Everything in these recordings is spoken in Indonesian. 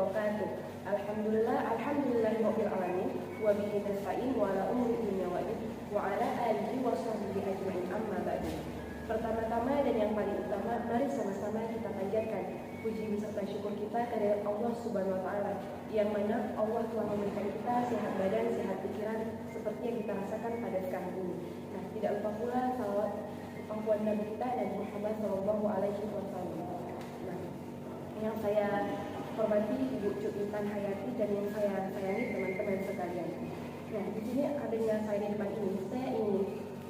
wabarakatuh. Alhamdulillahirabbil alamin wa bihi nasta'in wa ala umuri dunya wa din wa ala alihi wa sahbihi ajmain amma ba'du. Pertama-tama dan yang paling utama, mari sama-sama kita panjatkan puji beserta syukur kita kepada Allah Subhanahu wa taala, yang mana Allah telah memberikan kita sehat badan, sehat pikiran seperti yang kita rasakan pada sekarang ini. Nah, tidak lupa pula salawat pangkuan Nabi kita Nabi Muhammad sallallahu alaihi wasallam. Nah, yang saya hormati Ibu Cut Intan Hayati dan yang saya sayangi teman-teman sekalian. Nah, di sini adanya saya di depan ini, saya ingin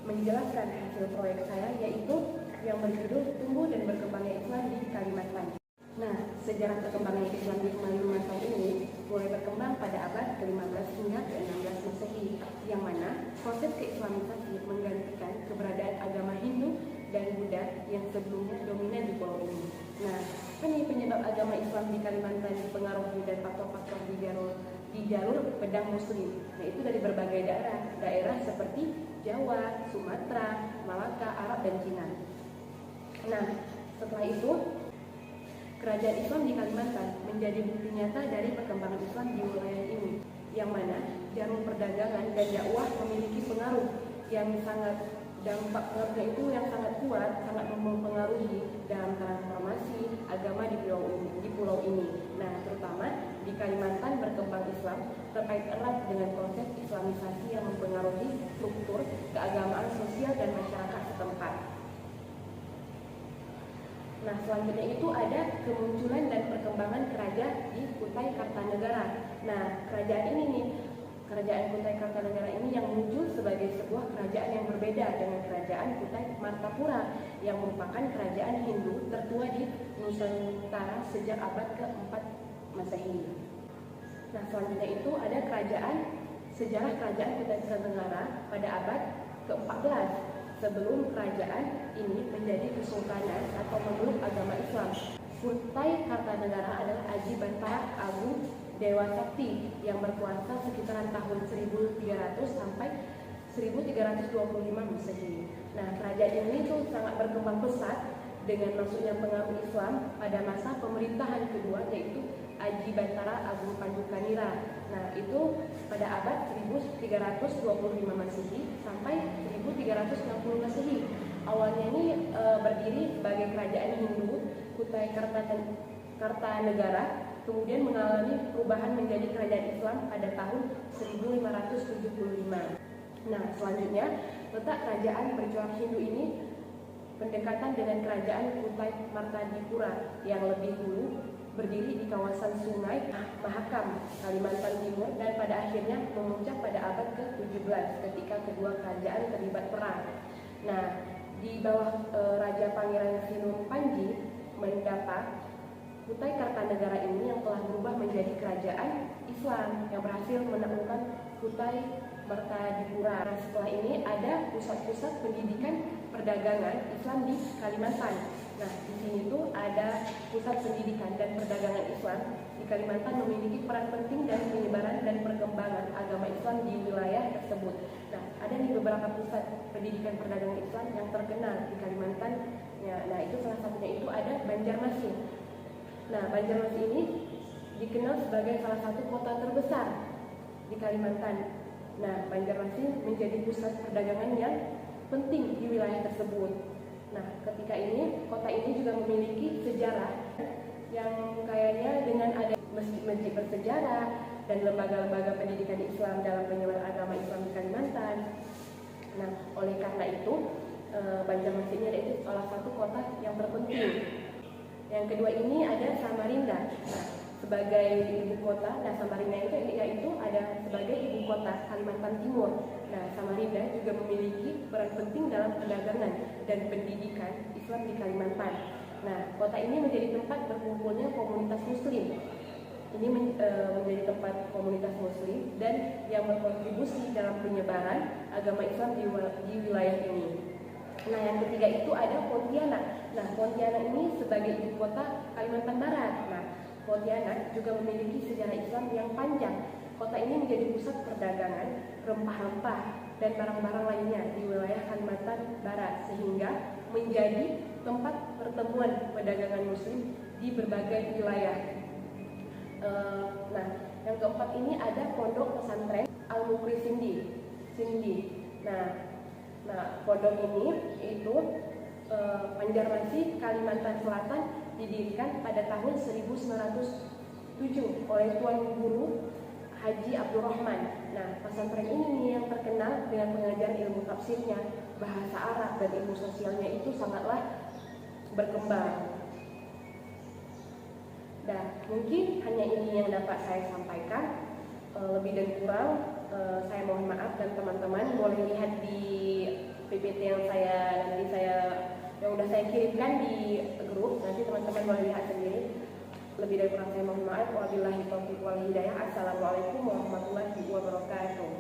menjelaskan hasil proyek saya, yaitu yang berjudul Tumbuh dan Berkembangnya Islam di Kalimantan. Nah, sejarah perkembangan Islam di Kalimantan ini mulai berkembang pada abad ke-15 hingga ke-16 Masehi, yang mana proses keislamisasi menggantikan keberadaan agama Hindu dan Buddha yang sebelumnya dominan di pulau ini. Nah, penyebab agama Islam di Kalimantan dipengaruhi dan faktor-faktor di jalur pedang Muslim. Nah, itu dari berbagai daerah seperti Jawa, Sumatera, Malaka, Arab, dan Cina. Nah, setelah itu kerajaan Islam di Kalimantan menjadi bukti nyata dari perkembangan Islam di wilayah ini, yang mana jalur perdagangan dan dakwah memiliki pengaruh yang sangat pengaruhnya itu yang sangat kuat, sangat mempengaruhi dalam transformasi agama di pulau ini. Nah, terutama di Kalimantan berkembang Islam terkait erat dengan proses islamisasi yang mempengaruhi struktur keagamaan sosial dan masyarakat setempat. Nah, selanjutnya itu ada kemunculan dan perkembangan kerajaan di Kutai Kartanegara. Nah, kerajaan Kutai Kartanegara ini yang muncul sebagai sebuah kerajaan yang berbeda dengan kerajaan Kutai Martapura yang merupakan kerajaan Hindu tertua di Nusantara sejak abad ke-4 Masehi. Nah, selanjutnya itu ada sejarah kerajaan Kutai Kartanegara pada abad ke-14 sebelum kerajaan ini menjadi kesultanan atau memeluk agama Islam. Kutai Kartanegara adalah Aji Bantara Agung Dewa Sakti yang berkuasa sekitaran tahun 1300 sampai 1325 Masehi. Nah, kerajaan ini tuh sangat berkembang pesat dengan masuknya pengaruh Islam pada masa pemerintahan kedua, yaitu Aji Bantara Agung Pandukanira. Nah, itu pada abad 1325 Masehi sampai 1360 Masehi. Awalnya ini berdiri sebagai kerajaan Hindu Kutai Kartanegara, kemudian mengalami perubahan menjadi kerajaan Islam pada tahun 1575. Nah, selanjutnya letak kerajaan bercorak Hindu ini pendekatan dengan kerajaan Kutai Martadipura yang lebih dulu berdiri di kawasan Sungai Mahakam, Kalimantan Timur, dan pada akhirnya memuncak pada abad ke-17 ketika kedua kerajaan terlibat perang. Nah, di bawah Raja Pangeran Sinum Panji Mendapa, Kutai Kartanegara ini yang telah berubah menjadi kerajaan Islam yang berhasil menaklukkan Kutai Martadipura. Nah, setelah ini ada pusat-pusat pendidikan perdagangan Islam di Kalimantan. Nah, di sini tuh ada pusat pendidikan dan perdagangan Islam di Kalimantan memiliki peran penting dalam penyebaran dan perkembangan agama Islam di wilayah tersebut. Nah, ada nih beberapa pusat pendidikan perdagangan Islam yang terkenal di Kalimantan. Ya, nah, itu salah satunya itu ada Banjarmasin. Nah, Banjarmasin ini dikenal sebagai salah satu kota terbesar di Kalimantan. Nah, Banjarmasin menjadi pusat perdagangan yang penting di wilayah tersebut. Nah, ketika ini, kota ini juga memiliki sejarah yang kayaknya dengan ada masjid bersejarah dan lembaga-lembaga pendidikan Islam dalam penyebaran agama Islam di Kalimantan. Nah, oleh karena itu, Banjarmasin ini adalah salah satu kota yang terpenting. Yang kedua ini ada Samarinda. Nah, sebagai ibu kota, nah Samarinda yaitu ada sebagai ibu kota Kalimantan Timur. Nah, Samarinda juga memiliki peran penting dalam perdagangan dan pendidikan Islam di Kalimantan. Nah, kota ini menjadi tempat berkumpulnya komunitas Muslim. Ini menjadi tempat komunitas Muslim dan yang berkontribusi dalam penyebaran agama Islam di wilayah ini. Nah, yang ketiga itu ada Pontianak. Nah, Pontianak ini sebagai ibu kota Kalimantan Barat. Nah, Pontianak juga memiliki sejarah Islam yang panjang. Kota ini menjadi pusat perdagangan rempah-rempah dan barang-barang lainnya di wilayah Kalimantan Barat, sehingga menjadi tempat pertemuan perdagangan Muslim di berbagai wilayah. tempat ini ada pondok pesantren Al-Mukri Sindi. Nah, pondok ini itu Banjarmasin, Kalimantan Selatan, didirikan pada tahun 1907 oleh Tuan Guru Haji Abdurrahman. Nah, pesantren ini nih yang terkenal dengan pengajaran ilmu tafsirnya, bahasa Arab, dan ilmu sosialnya itu sangatlah berkembang. Nah, mungkin hanya ini yang dapat saya sampaikan. Lebih dan kurang saya mohon maaf, dan teman-teman boleh lihat di PPT yang udah saya kirimkan di grup. Nanti teman-teman boleh lihat sendiri. Lebih dari kurang saya mohon maaf. Wabillahi taufiq wal hidayah. Assalamualaikum warahmatullahi wabarakatuh.